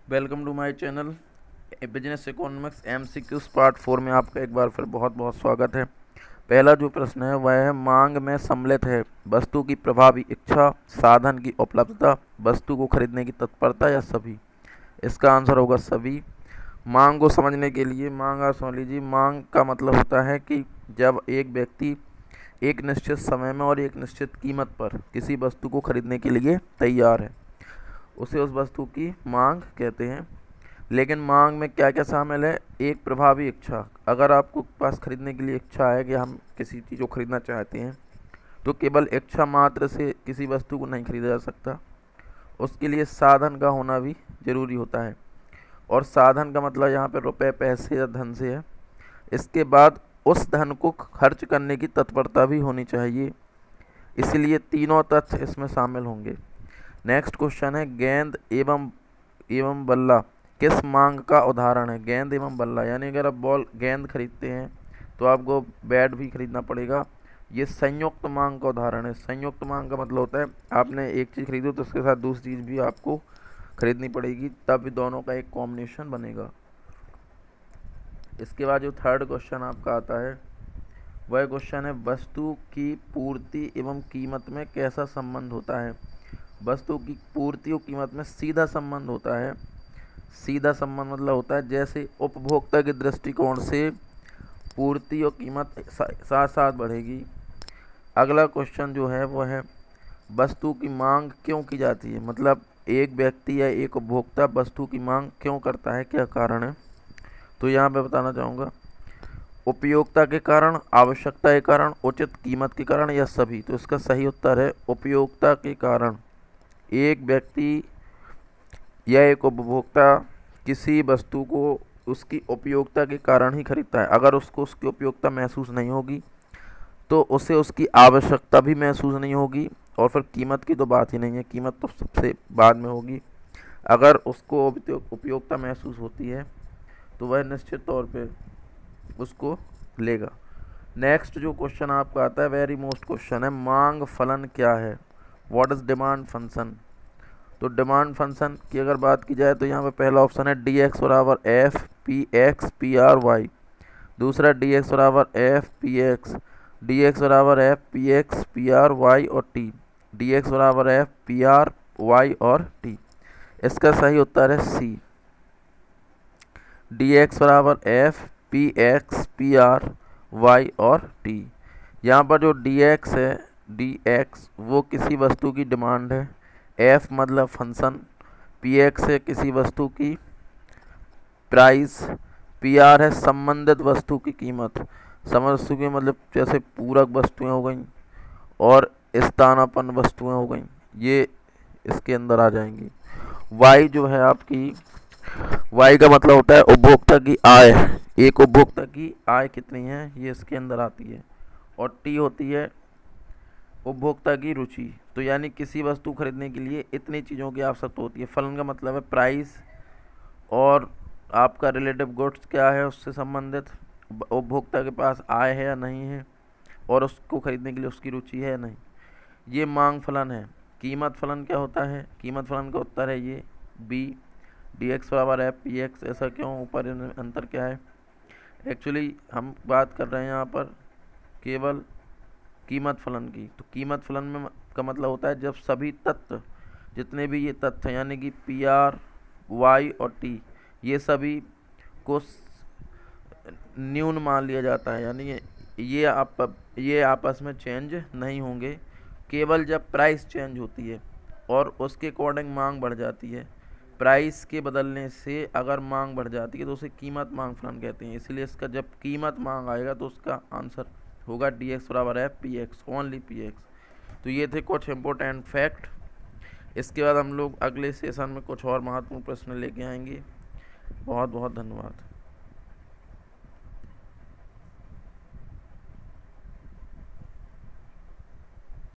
Welcome to my channel business economics MCQs part 4 में आपका एक बार फिर बहुत बहुत स्वागत है। पहला जो प्रश्न है वह है मांग में सम्मिलित है वस्तु की प्रभावी इच्छा, साधन की उपलब्धता, वस्तु को खरीदने की तत्परता या सभी। इसका आंसर होगा सभी। मांग को समझने के लिए मांग आप समझ लीजिए। मांग का मतलब होता है कि जब एक व्यक्ति एक निश्चित समय में और एक निश्चित कीमत पर किसी वस्तु को खरीदने के लिए तैयार है, उसे उस वस्तु की मांग कहते हैं। लेकिन मांग में क्या क्या शामिल है? एक प्रभावी इच्छा। अगर आपको पास खरीदने के लिए इच्छा है कि हम किसी चीज़ को खरीदना चाहते हैं, तो केवल इच्छा मात्र से किसी वस्तु को नहीं खरीदा जा सकता, उसके लिए साधन का होना भी ज़रूरी होता है। और साधन का मतलब यहाँ पे रुपए, पैसे या धन से है। इसके बाद उस धन को खर्च करने की तत्परता भी होनी चाहिए। इसलिए तीनों तथ्य इसमें शामिल होंगे। नेक्स्ट क्वेश्चन है गेंद एवं बल्ला किस मांग का उदाहरण है? गेंद एवं बल्ला यानी अगर आप गेंद खरीदते हैं तो आपको बैट भी खरीदना पड़ेगा। ये संयुक्त मांग का उदाहरण है। संयुक्त मांग का मतलब होता है आपने एक चीज़ खरीदी तो उसके साथ दूसरी चीज़ भी आपको खरीदनी पड़ेगी, तब दोनों का एक कॉम्बिनेशन बनेगा। इसके बाद जो थर्ड क्वेश्चन आपका आता है वह क्वेश्चन है वस्तु की पूर्ति एवं कीमत में कैसा संबंध होता है? वस्तु की पूर्ति और कीमत में सीधा संबंध होता है। सीधा संबंध मतलब होता है जैसे उपभोक्ता के दृष्टिकोण से पूर्ति और कीमत साथ साथ बढ़ेगी। अगला क्वेश्चन जो है वो है वस्तु की मांग क्यों की जाती है? मतलब एक व्यक्ति या एक उपभोक्ता वस्तु की मांग क्यों करता है, क्या कारण है? तो यहाँ पे बताना चाहूँगा उपयोगिता के कारण, आवश्यकता के कारण, उचित कीमत के कारण या सभी। तो इसका सही उत्तर है उपयोगिता के कारण। एक व्यक्ति या एक उपभोक्ता किसी वस्तु को उसकी उपयोगिता के कारण ही खरीदता है। अगर उसको उसकी उपयोगिता महसूस नहीं होगी तो उसे उसकी आवश्यकता भी महसूस नहीं होगी, और फिर कीमत की तो बात ही नहीं है, कीमत तो सबसे बाद में होगी। अगर उसको उपयोगिता महसूस होती है तो वह निश्चित तौर पे उसको लेगा। नेक्स्ट जो क्वेश्चन आपका आता है वेरी मोस्ट क्वेश्चन है मांग फलन क्या है? What is demand function? तो डिमांड फंक्शन की अगर बात की जाए तो यहाँ पे पहला ऑप्शन है dx बराबर F P X P R Y. दूसरा dx बराबर एफ पी एक्स, dx बराबर F P X P R Y और टी, dx बराबर एफ पी आर वाई और टी। इसका सही उत्तर है सी, dx बराबर F P X P R Y और टी। यहाँ पर जो dx है, dx वो किसी वस्तु की डिमांड है, एफ मतलब फंक्शन, पी एक्स है किसी वस्तु की प्राइस, पी आर है संबंधित वस्तु की कीमत। संबंधित वस्तु की मतलब जैसे पूरक वस्तुएं हो गई और स्थानापन्न वस्तुएं हो गई, ये इसके अंदर आ जाएंगी। वाई जो है आपकी, वाई का मतलब होता है उपभोक्ता की आय। एक उपभोक्ता की आय कितनी है ये इसके अंदर आती है। और टी होती है उपभोक्ता की रुचि। तो यानी किसी वस्तु खरीदने के लिए इतनी चीज़ों की आवश्यकता होती है। फलन का मतलब है प्राइस और आपका रिलेटिव गुड्स क्या है उससे संबंधित, उपभोक्ता के पास आय है या नहीं है, और उसको खरीदने के लिए उसकी रुचि है या नहीं। ये मांग फलन है। कीमत फलन क्या होता है? कीमत फलन का उत्तर है ये बी, dx बराबर एफ पी एक्स। ऐसा क्यों? ऊपर अंतर क्या है? एक्चुअली हम बात कर रहे हैं यहाँ पर केवल कीमत फलन की। तो कीमत फलन में का मतलब होता है जब सभी तत्व, जितने भी ये तत्व यानी कि पी आर वाई और टी, ये सभी को न्यून मान लिया जाता है, यानी ये आपस में चेंज नहीं होंगे। केवल जब प्राइस चेंज होती है और उसके अकॉर्डिंग मांग बढ़ जाती है, प्राइस के बदलने से अगर मांग बढ़ जाती है तो उसे कीमत मांग फलन कहते हैं। इसलिए इसका जब कीमत मांग आएगा तो उसका आंसर होगा dx बराबर है P x, only P x. तो ये थे कुछ इम्पोर्टेंट फैक्ट। इसके बाद हम लोग अगले सेशन में कुछ और महत्वपूर्ण प्रश्न लेके आएंगे। बहुत बहुत धन्यवाद।